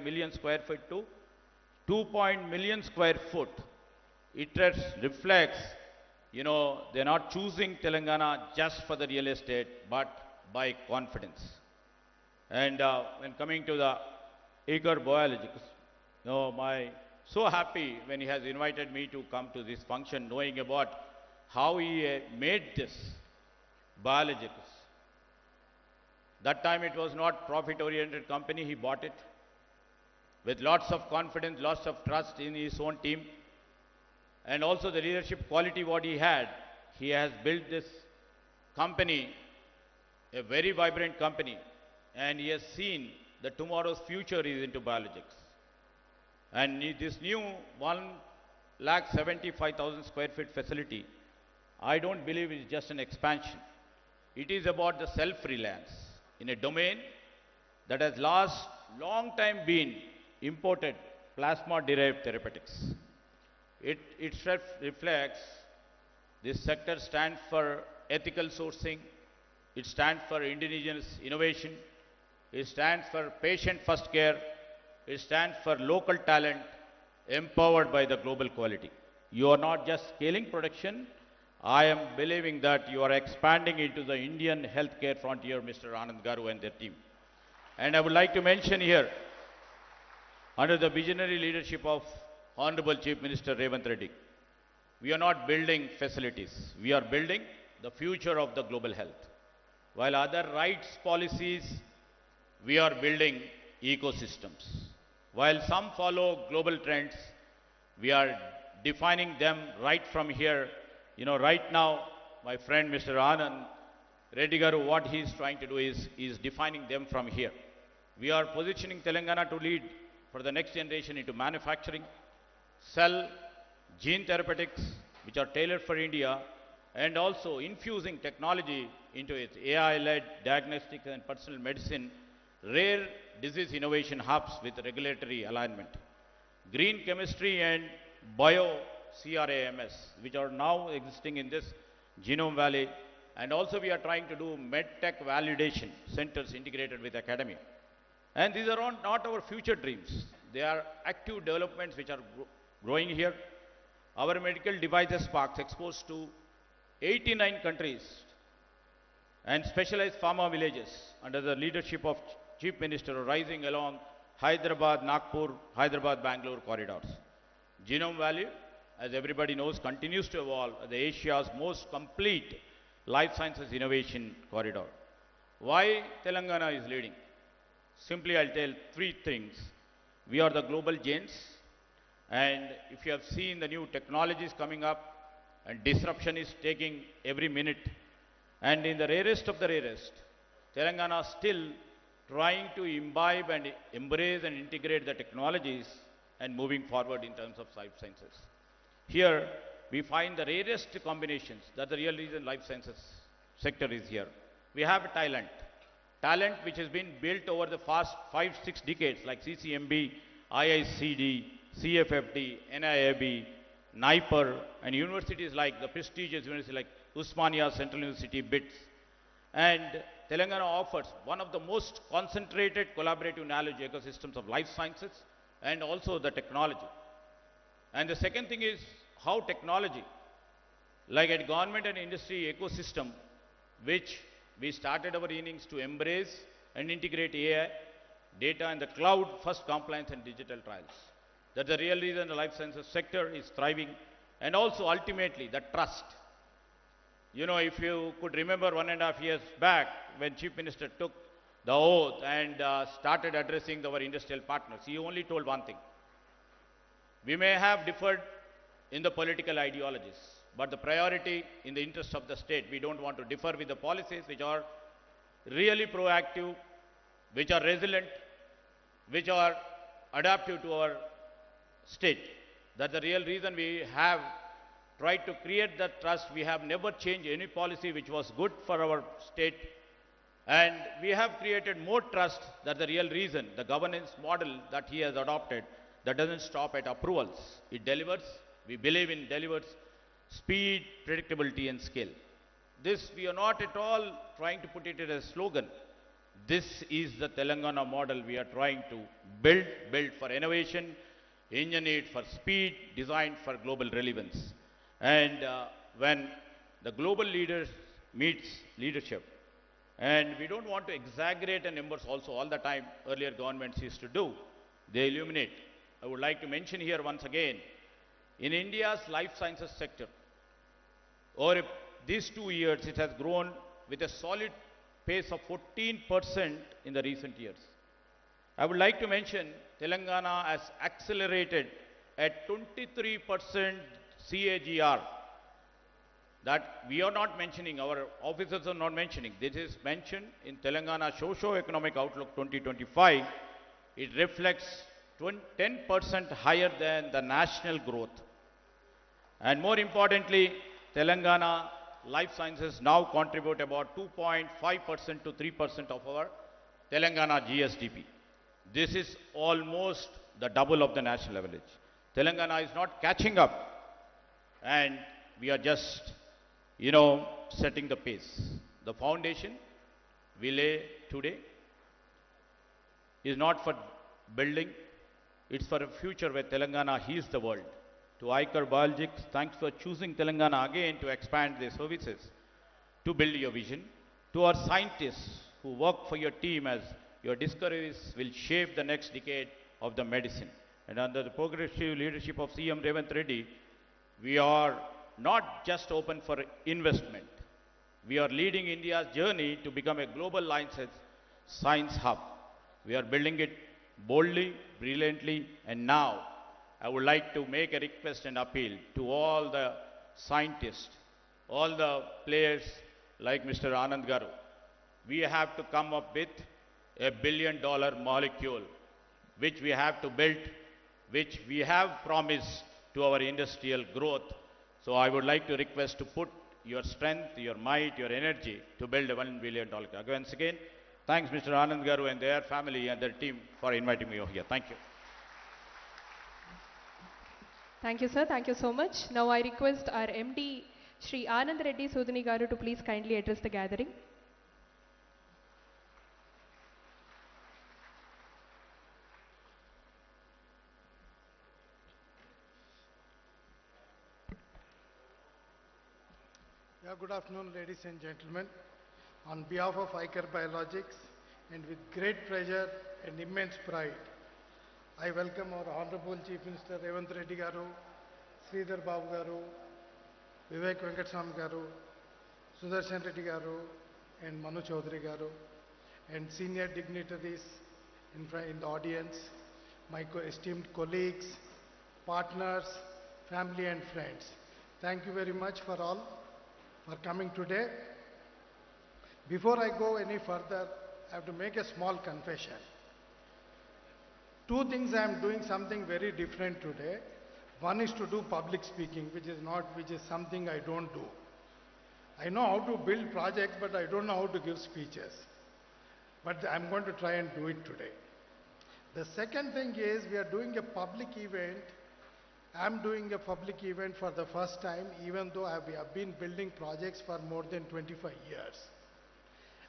million square feet to 2 million square foot. It reflects, they're not choosing Telangana just for the real estate, but by confidence. And when coming to the ICHOR Biologics, so happy when he has invited me to come to this function, knowing about how he made this biologics. That time it was not profit-oriented company. He bought it with lots of confidence, lots of trust in his own team, and also the leadership quality what he had. He has built this company, a very vibrant company, and he has seen that tomorrow's future is into biologics. And this new 1,75,000 square feet facility, I don't believe it's just an expansion. It is about the self-reliance in a domain that has last long time been imported plasma-derived therapeutics. It reflects this sector stands for ethical sourcing, it stands for indigenous innovation, it stands for patient-first care, it stands for local talent empowered by the global quality. You are not just scaling production, I am believing that you are expanding into the Indian healthcare frontier, Mr. Anand Garu and their team. And I would like to mention here, under the visionary leadership of Honorable Chief Minister Revanth Reddy, we are not building facilities, we are building the future of the global health. While other rights policies, we are building ecosystems. While some follow global trends, we are defining them right from here. Right now, my friend Mr. Anand Reddy Garu, what he is trying to do is defining them from here. We are positioning Telangana to lead for the next generation into manufacturing, cell, gene therapeutics, which are tailored for India, and also infusing technology into its AI-led diagnostics and personal medicine, rare disease innovation hubs with regulatory alignment, green chemistry and bio CRAMS, which are now existing in this Genome Valley, and also we are trying to do medtech validation centers integrated with academia. And these are not our future dreams. They are active developments which are growing here. Our medical devices parks exposed to 89 countries and specialized pharma villages under the leadership of Chief Minister rising along Hyderabad-Nagpur, Hyderabad-Bangalore corridors. Genome Valley, as everybody knows, continues to evolve as Asia's most complete life sciences innovation corridor. Why Telangana is leading? Simply, I'll tell three things. We are the global giants, and if you have seen the new technologies coming up, and disruption is taking every minute, and in the rarest of the rarest, Telangana still trying to imbibe and embrace and integrate the technologies and moving forward in terms of life sciences. Here, we find the rarest combinations. That's the real reason life sciences sector is here. We have talent which has been built over the past 5-6 decades, like CCMB, IICD, CFFD, NIAB, NIPER, and universities like the prestigious university like Usmania Central University, BITS. And Telangana offers one of the most concentrated collaborative knowledge ecosystems of life sciences and also the technology. And the second thing is how technology, like a government and industry ecosystem, which we started our innings to embrace and integrate AI, data, and the cloud first compliance and digital trials. That's the real reason the life sciences sector is thriving. And also ultimately the trust. If you could remember 1.5 years back when Chief Minister took the oath and started addressing our industrial partners, he only told one thing. We may have differed in the political ideologies, but the priority in the interest of the state, we don't want to differ with the policies which are really proactive, which are resilient, which are adaptive to our state. That's the real reason we have tried to create that trust. We have never changed any policy which was good for our state. And we have created more trust. That's the real reason. The governance model that he has adopted, that doesn't stop at approvals. It delivers. We believe in delivers speed, predictability, and scale. This, we are not at all trying to put it as a slogan. This is the Telangana model we are trying to build for innovation, engineered for speed, designed for global relevance. And when the global leaders meets leadership, and we don't want to exaggerate the numbers also all the time earlier governments used to do, they illuminate. I would like to mention here once again, in India's life sciences sector, over these 2 years, it has grown with a solid pace of 14% in the recent years. I would like to mention Telangana has accelerated at 23% CAGR. That we are not mentioning, our officers are not mentioning. This is mentioned in Telangana Socio-Economic Outlook 2025. It reflects 10% higher than the national growth. And more importantly, Telangana life sciences now contribute about 2.5% to 3% of our Telangana GSDP. This is almost the double of the national average. Telangana is not catching up, and we are just, setting the pace. The foundation we lay today is not for building, it's for a future where Telangana heals the world. To ICHOR Biologics, thanks for choosing Telangana again to expand their services, to build your vision. To our scientists who work for your team, as your discoveries will shape the next decade of the medicine. And under the progressive leadership of CM Revanth Reddy, we are not just open for investment. We are leading India's journey to become a global science hub. We are building it boldly, brilliantly, and now I would like to make a request and appeal to all the scientists, all the players like Mr. Anand Garu. We have to come up with $1 billion molecule, which we have to build, which we have promised to our industrial growth. So I would like to request to put your strength, your might, your energy to build a $1 billion. Once again, thanks Mr. Anand Garu and their family and their team for inviting me over here. Thank you. Thank you, sir. Thank you so much. Now I request our MD, Shri Anand Reddy Sudhini Garu, to please kindly address the gathering. Yeah, good afternoon, ladies and gentlemen. On behalf of ICHOR Biologics, and with great pleasure and immense pride, I welcome our Honorable Chief Minister Revanth Reddy Garu, Sridhar Babu Garu, Vivek Venkateswamy Garu, Sudarshan Reddy Garu, and Manu Chaudhary Garu, and senior dignitaries in the audience, my esteemed colleagues, partners, family and friends. Thank you very much for all for coming today. Before I go any further, I have to make a small confession. Two things I am doing something very different today. One is to do public speaking, which is something I don't do. I know how to build projects, but I don't know how to give speeches. But I'm going to try and do it today. The second thing is we are doing a public event. I'm doing a public event for the first time, even though we have been building projects for more than 25 years.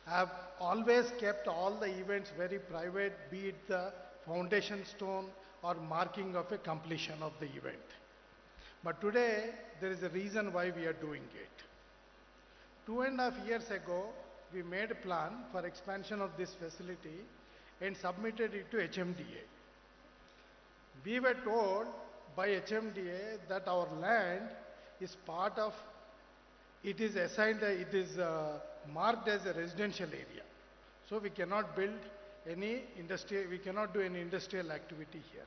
I've always kept all the events very private, be it the foundation stone or marking of a completion of the event. But today, there is a reason why we are doing it. 2.5 years ago, we made a plan for expansion of this facility and submitted it to HMDA. We were told by HMDA that our land is part of, it is assigned, it is marked as a residential area. So we cannot build any industry, we cannot do any industrial activity here.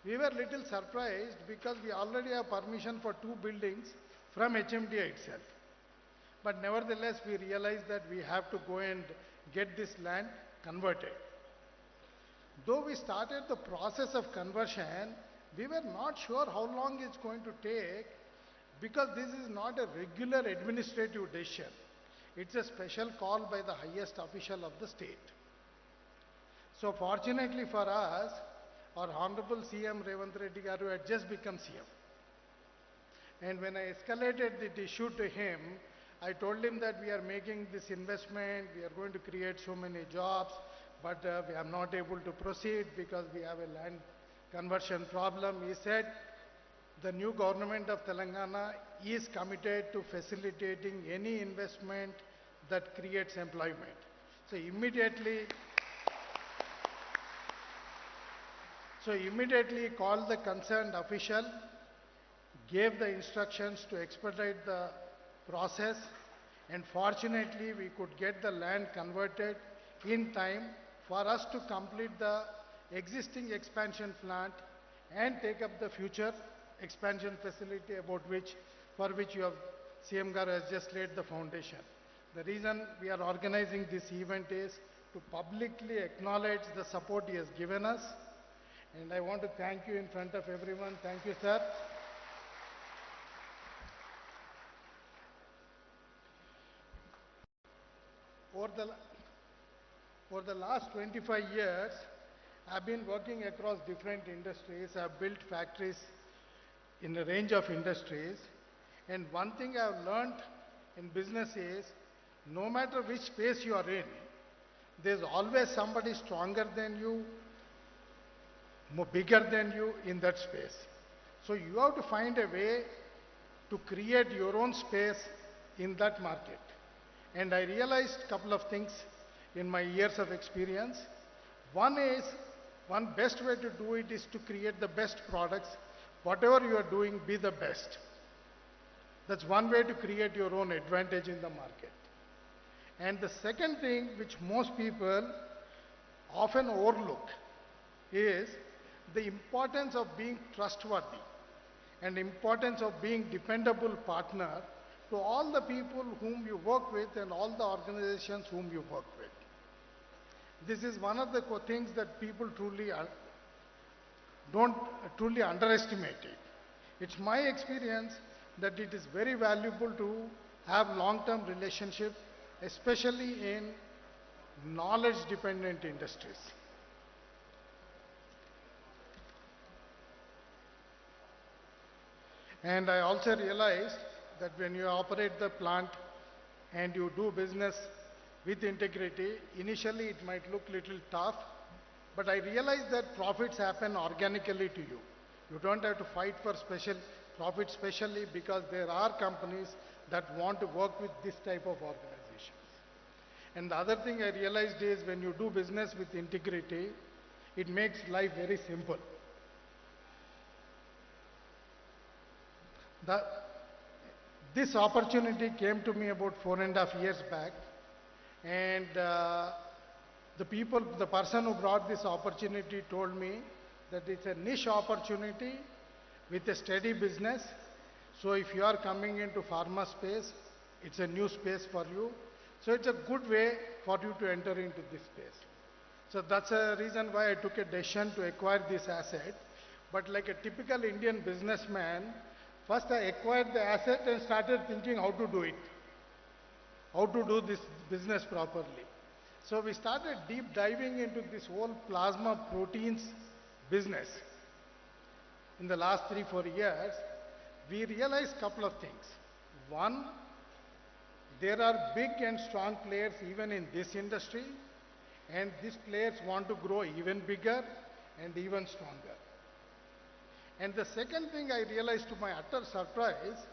We were little surprised because we already have permission for 2 buildings from HMDA itself. But nevertheless, we realized that we have to go and get this land converted. Though we started the process of conversion, we were not sure how long it's going to take because this is not a regular administrative decision. It's a special call by the highest official of the state. So fortunately for us, our Honorable CM Revanth Reddy Garu had just become CM. And when I escalated the issue to him, I told him that we are making this investment, we are going to create so many jobs, but we are not able to proceed because we have a land conversion problem. He said, the new government of Telangana is committed to facilitating any investment that creates employment. So immediately called the concerned official, gave the instructions to expedite the process, and fortunately we could get the land converted in time for us to complete the existing expansion plant and take up the future expansion facility for which CM Garu has just laid the foundation. The reason we are organizing this event is to publicly acknowledge the support he has given us, and I want to thank you in front of everyone. Thank you, sir. For the last 25 years, I've been working across different industries. I've built factories in a range of industries. And one thing I've learned in business is, no matter which space you are in, there's always somebody stronger than you, more bigger than you in that space. So you have to find a way to create your own space in that market. And I realized a couple of things in my years of experience. One best way to do it is to create the best products. Whatever you are doing, be the best. That's one way to create your own advantage in the market. And the second thing which most people often overlook is the importance of being trustworthy and importance of being dependable partner to all the people whom you work with and all the organizations whom you work with. This is one of the things that people don't truly underestimate it. It's my experience that it is very valuable to have long-term relationship, especially in knowledge-dependent industries. And I also realized that when you operate the plant and you do business with integrity, initially it might look little tough, but I realized that profits happen organically to you. You don't have to fight for special profits, especially because there are companies that want to work with this type of organizations. And the other thing I realized is when you do business with integrity, it makes life very simple. This opportunity came to me about 4.5 years back, and the person who brought this opportunity told me that it's a niche opportunity with a steady business. So if you are coming into pharma space, it's a new space for you. So it's a good way for you to enter into this space. So that's a reason why I took a decision to acquire this asset. But like a typical Indian businessman, first I acquired the asset and started thinking how to do it, how to do this business properly. So we started deep diving into this whole plasma proteins business. In the last 3-4 years, we realized a couple of things. One, there are big and strong players even in this industry, and these players want to grow even bigger and even stronger. And the second thing I realized to my utter surprise,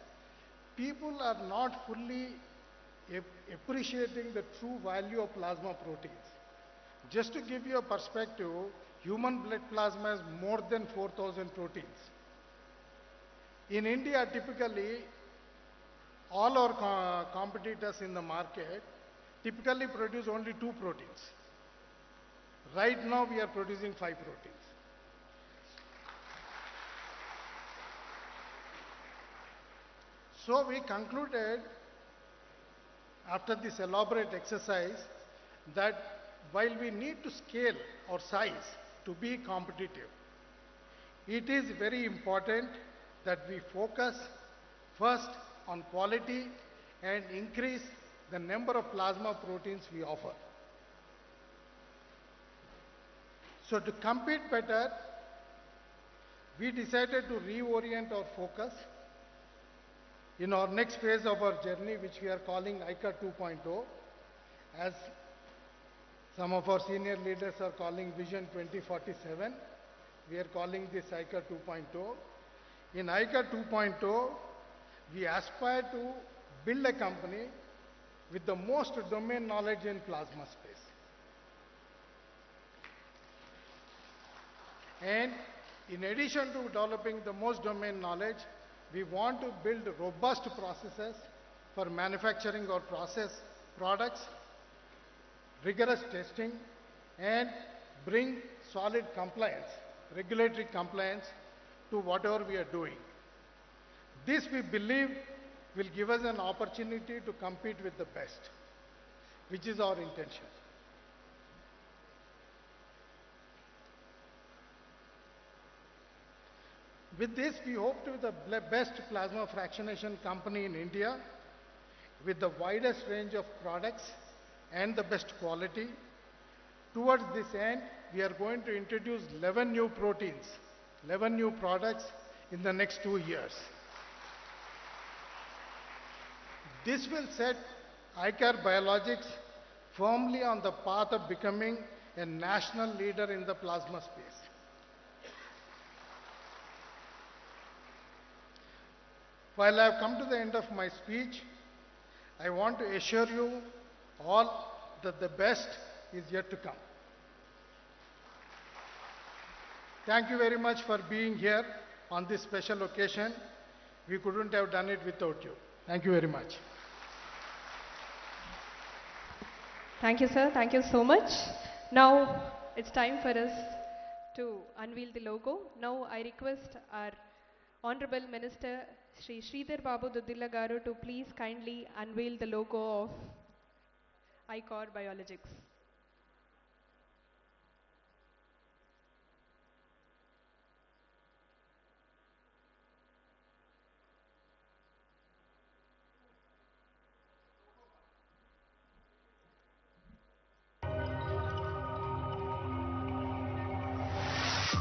people are not fully appreciating the true value of plasma proteins. Just to give you a perspective, human blood plasma has more than 4,000 proteins. In India, typically, all our competitors in the market typically produce only 2 proteins. Right now, we are producing 5 proteins. So we concluded, after this elaborate exercise, that while we need to scale our size to be competitive, it is very important that we focus first on quality and increase the number of plasma proteins we offer. So to compete better, we decided to reorient our focus in our next phase of our journey, which we are calling ICHOR 2.0, as some of our senior leaders are calling Vision 2047, we are calling this ICHOR 2.0. In ICHOR 2.0, we aspire to build a company with the most domain knowledge in plasma space. And in addition to developing the most domain knowledge, we want to build robust processes for manufacturing our products, rigorous testing, and bring solid compliance, regulatory compliance to whatever we are doing. This, we believe, will give us an opportunity to compete with the best, which is our intention. With this, we hope to be the best plasma fractionation company in India with the widest range of products and the best quality. Towards this end, we are going to introduce 11 new proteins, 11 new products in the next 2 years. This will set ICHOR Biologics firmly on the path of becoming a national leader in the plasma space. While I have come to the end of my speech, I want to assure you all that the best is yet to come. Thank you very much for being here on this special occasion. We couldn't have done it without you. Thank you very much. Thank you, sir. Thank you so much. Now it's time for us to unveil the logo. Now I request our Honorable Minister Shri Sridhar Babu Dudilla Garu to please kindly unveil the logo of ICHOR Biologics.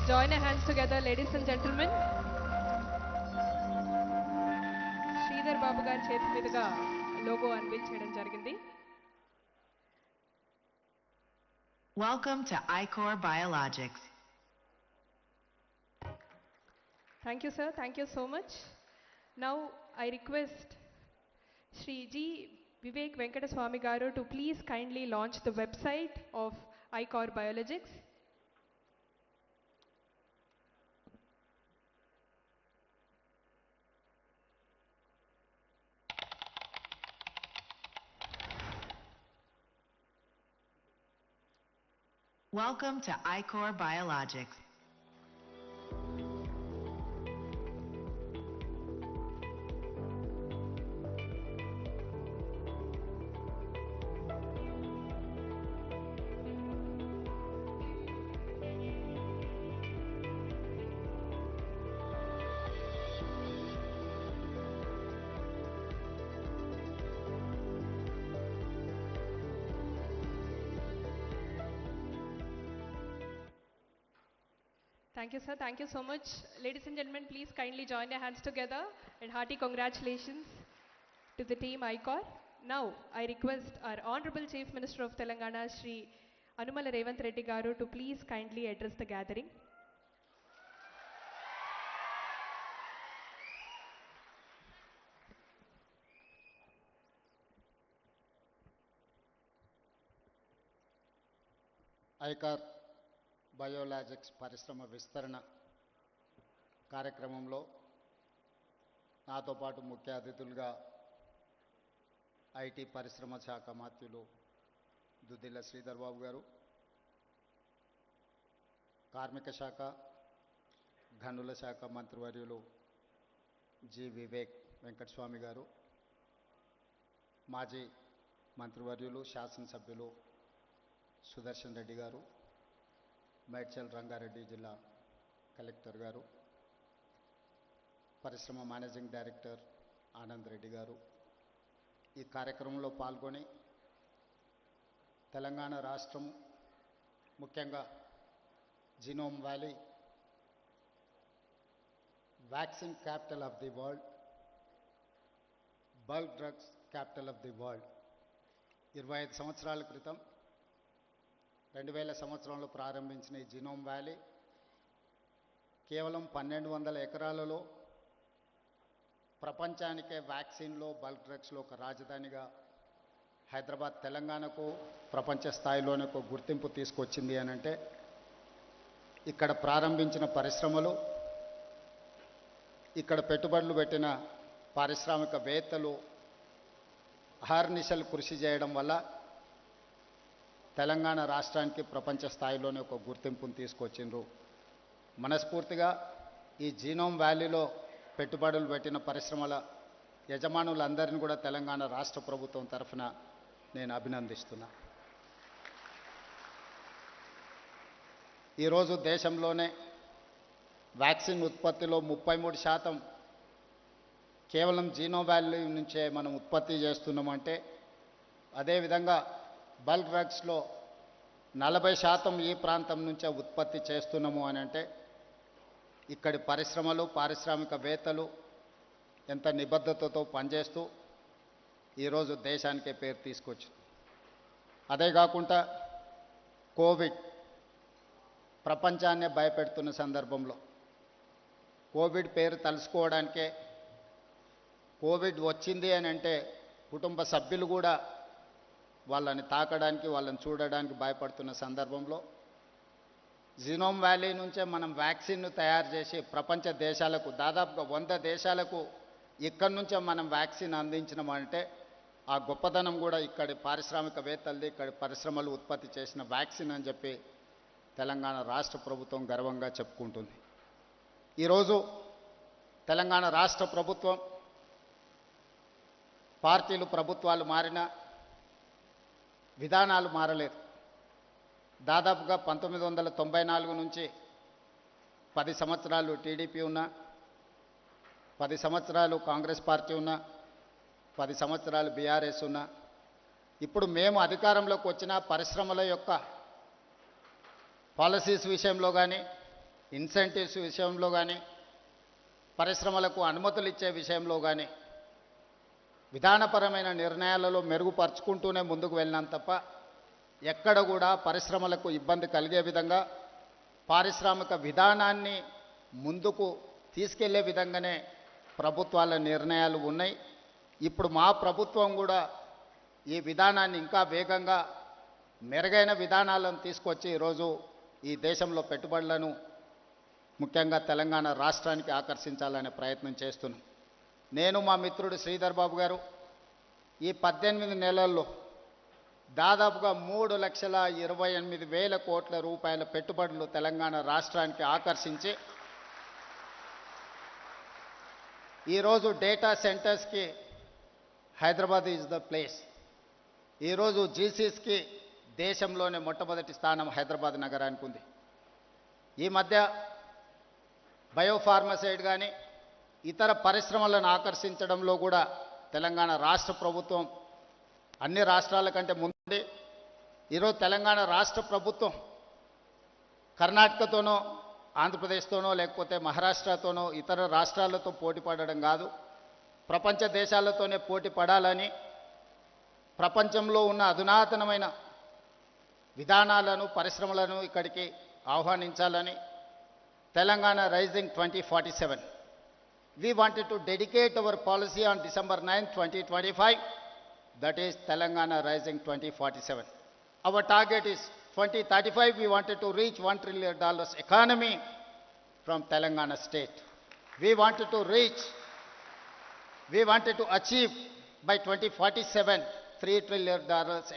Join your hands together, ladies and gentlemen. Sridhar Babu gaరి చేతి మీదుగా logo unveil చేయడం జరిగింది. Welcome to ICHOR Biologics. Thank you, sir. Thank you so much. Now I request Shri G. Vivek Venkata Swami Garu to please kindly launch the website of ICHOR Biologics. Welcome to ICHOR Biologics. Thank you, sir. Thank you so much. Ladies and gentlemen, please kindly join your hands together and hearty congratulations to the team ICHOR. Now, I request our Honorable Chief Minister of Telangana, Shri Anumala Revanth Reddy Garu, to please kindly address the gathering. ICHOR biologics పరిశ్రమ విస్తరణ కార్యక్రమంలో నాతో పాటు ముఖ్య అతిథులుగా IT పరిశ్రమ శాఖ మాత్యులు దుద్దిల్ల శ్రీధర్ బాబు గారు, కార్మిక శాఖ గనుల శాఖ మంత్రివర్యులు జి వివేక్ వెంకటస్వామి గారు, మాజీ మంత్రివర్యులు శాసనసభ్యులు సుదర్శన్ రెడ్డి గారు, మేడ్చల్ రంగారెడ్డి జిల్లా కలెక్టర్ గారు, పరిశ్రమ మేనేజింగ్ డైరెక్టర్ ఆనంద్ రెడ్డి గారు, ఈ కార్యక్రమంలో పాల్గొని తెలంగాణ రాష్ట్రం ముఖ్యంగా genome valley vaccine capital of the world, bulk drugs capital of the world. 25 సంవత్సరాల క్రితం 2000 సంవత్సరంలో ప్రారంభించిన ఈ జీనోమ్ వ్యాలీ కేవలం 1200 ఎకరాలలో ప్రపంచానికే వ్యాక్సిన్లో బల్క్ డ్రగ్స్లో ఒక రాజధానిగా హైదరాబాద్ తెలంగాణకు ప్రపంచ స్థాయిలోనే ఒక గుర్తింపు తీసుకొచ్చింది అని అంటే ఇక్కడ ప్రారంభించిన పరిశ్రమలు, ఇక్కడ పెట్టుబడులు పెట్టిన పారిశ్రామికవేత్తలు అహర్నిశలు కృషి చేయడం వల్ల తెలంగాణ రాష్ట్రానికి ప్రపంచ స్థాయిలోనే ఒక గుర్తింపును తీసుకొచ్చిండ్రు. మనస్ఫూర్తిగా ఈ జీనోమ్ వ్యాలీలో పెట్టుబడులు పెట్టిన పరిశ్రమల యజమానులందరినీ కూడా తెలంగాణ రాష్ట్ర ప్రభుత్వం తరఫున నేను అభినందిస్తున్నా. ఈరోజు దేశంలోనే వ్యాక్సిన్ ఉత్పత్తిలో 33% కేవలం జీనోమ్ వ్యాలీ నుంచే మనం ఉత్పత్తి చేస్తున్నామంటే, అదేవిధంగా బల్క్ డ్రగ్స్లో 40% ఈ ప్రాంతం నుంచే ఉత్పత్తి చేస్తున్నాము అని అంటే ఇక్కడి పరిశ్రమలు, పారిశ్రామికవేత్తలు ఎంత నిబద్ధతతో పనిచేస్తూ ఈరోజు దేశానికే పేరు తీసుకొచ్చింది. అదే కాకుండా కోవిడ్ ప్రపంచాన్నే భయపెడుతున్న సందర్భంలో కోవిడ్ పేరు తలుసుకోవడానికే, కోవిడ్ వచ్చింది అని అంటే కుటుంబ సభ్యులు కూడా వాళ్ళని తాకడానికి, వాళ్ళని చూడడానికి భయపడుతున్న సందర్భంలో జీనోమ్ వ్యాలీ నుంచే మనం వ్యాక్సిన్ను తయారు చేసి ప్రపంచ దేశాలకు, దాదాపుగా 100 దేశాలకు ఇక్కడి నుంచే మనం వ్యాక్సిన్ అందించినామంటే ఆ గొప్పదనం కూడా ఇక్కడి పారిశ్రామికవేత్తలది, ఇక్కడి పరిశ్రమలు ఉత్పత్తి చేసిన వ్యాక్సిన్ అని చెప్పి తెలంగాణ రాష్ట్ర ప్రభుత్వం గర్వంగా చెప్పుకుంటుంది. ఈరోజు తెలంగాణ రాష్ట్ర ప్రభుత్వం, పార్టీలు ప్రభుత్వాలు మారినా విధానాలు మారలేదు. దాదాపుగా 1994 నుంచి 10 సంవత్సరాలు టీడీపీ ఉన్నా, 10 సంవత్సరాలు కాంగ్రెస్ పార్టీ ఉన్నా, 10 సంవత్సరాలు బీఆర్ఎస్ ఉన్నా, ఇప్పుడు మేము అధికారంలోకి వచ్చిన పరిశ్రమల యొక్క పాలసీస్ విషయంలో కానీ, ఇన్సెంటివ్స్ విషయంలో కానీ, పరిశ్రమలకు అనుమతులు ఇచ్చే విషయంలో కానీ విధానపరమైన నిర్ణయాలలో మెరుగుపరుచుకుంటూనే ముందుకు వెళ్ళినాం తప్ప ఎక్కడ కూడా పరిశ్రమలకు ఇబ్బంది కలిగే విధంగా, పారిశ్రామిక విధానాన్ని ముందుకు తీసుకెళ్లే విధంగానే ప్రభుత్వాల నిర్ణయాలు ఉన్నాయి. ఇప్పుడు మా ప్రభుత్వం కూడా ఈ విధానాన్ని ఇంకా వేగంగా, మెరుగైన విధానాలను తీసుకొచ్చి ఈరోజు ఈ దేశంలో పెట్టుబడులను ముఖ్యంగా తెలంగాణ రాష్ట్రానికి ఆకర్షించాలనే ప్రయత్నం చేస్తున్నాం. నేను, మా మిత్రుడు శ్రీధర్ బాబు గారు ఈ 18 నెలల్లో దాదాపుగా 3,28,000 కోట్ల రూపాయల పెట్టుబడులు తెలంగాణ రాష్ట్రానికి ఆకర్షించి ఈరోజు డేటా సెంటర్స్కి హైదరాబాద్ ఈజ్ ద ప్లేస్. ఈరోజు జీసీస్కి దేశంలోనే మొట్టమొదటి స్థానం హైదరాబాద్ నగరానికి ఉంది. ఈ మధ్య బయోఫార్మసైడ్ కానీ ఇతర పరిశ్రమలను ఆకర్షించడంలో కూడా తెలంగాణ రాష్ట్ర ప్రభుత్వం అన్ని రాష్ట్రాల కంటే ముందు. ఈరోజు తెలంగాణ రాష్ట్ర ప్రభుత్వం కర్ణాటకతోనో, ఆంధ్రప్రదేశ్తోనో, లేకపోతే మహారాష్ట్రతోనో, ఇతర రాష్ట్రాలతో పోటీ పడడం కాదు, ప్రపంచ దేశాలతోనే పోటీ పడాలని, ప్రపంచంలో ఉన్న అధునాతనమైన విధానాలను, పరిశ్రమలను ఇక్కడికి ఆహ్వానించాలని Telangana rising 2047. We wanted to dedicate our policy on December 9, 2025. That is Telangana Rising 2047. Our target is 2035. We wanted to reach $1 trillion economy from Telangana state. We wanted to achieve by 2047 $3 trillion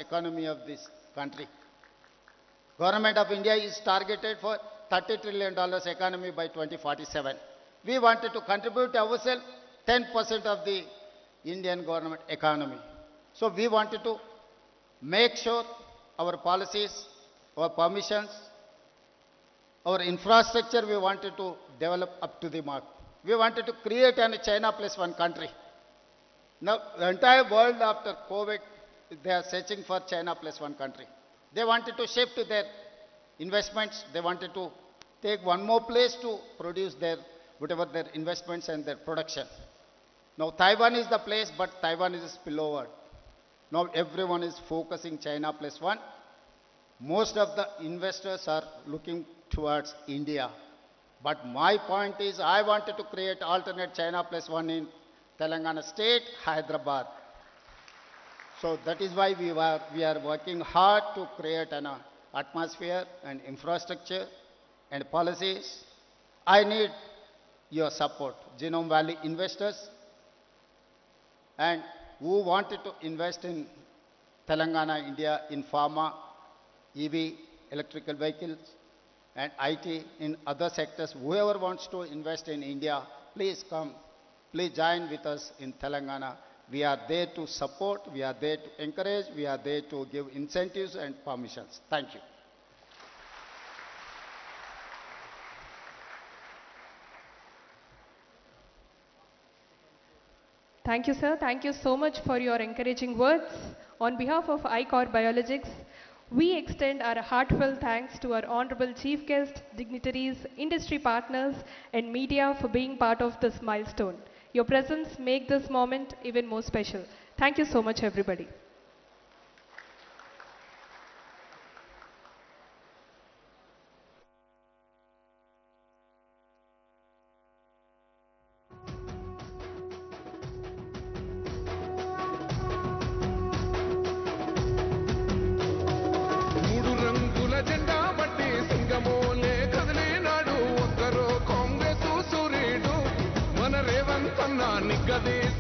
economy of this country. Government of India is targeted for $30 trillion economy by 2047. We wanted to contribute ourselves 10% of the Indian government economy. So we wanted to make sure our policies, our permissions, our infrastructure, we wanted to develop up to the mark. We wanted to create a China plus one country. Now the entire world after COVID, they are searching for China plus one country. They wanted to shift their investments. They wanted to take one more place to produce their whatever their investments and their production. Now Taiwan is the place, but Taiwan is a spillover. Now everyone is focusing China plus one. Most of the investors are looking towards India. But my point is, I wanted to create alternate China plus one in Telangana state, Hyderabad. So that is why we are working hard to create an atmosphere and infrastructure and policies. I need your support, Genome Valley investors, and who wanted to invest in Telangana, India, in pharma, EV, electrical vehicles, and IT, in other sectors. Whoever wants to invest in India, please come. Please join with us in Telangana. We are there to support, we are there to encourage, we are there to give incentives and permissions. Thank you. Thank you, sir. Thank you so much for your encouraging words. On behalf of ICHOR Biologics, we extend our heartfelt thanks to our honorable chief guest, dignitaries, industry partners, and media for being part of this milestone. Your presence makes this moment even more special. Thank you so much, everybody. మూడు రంగుల జెండా బట్టి సింగమోలే కదిలినాడు ఒక్కరో కాంగ్రెస్ సూర్యుడు మన రేవంత్ అన్న నిగ్గదీసి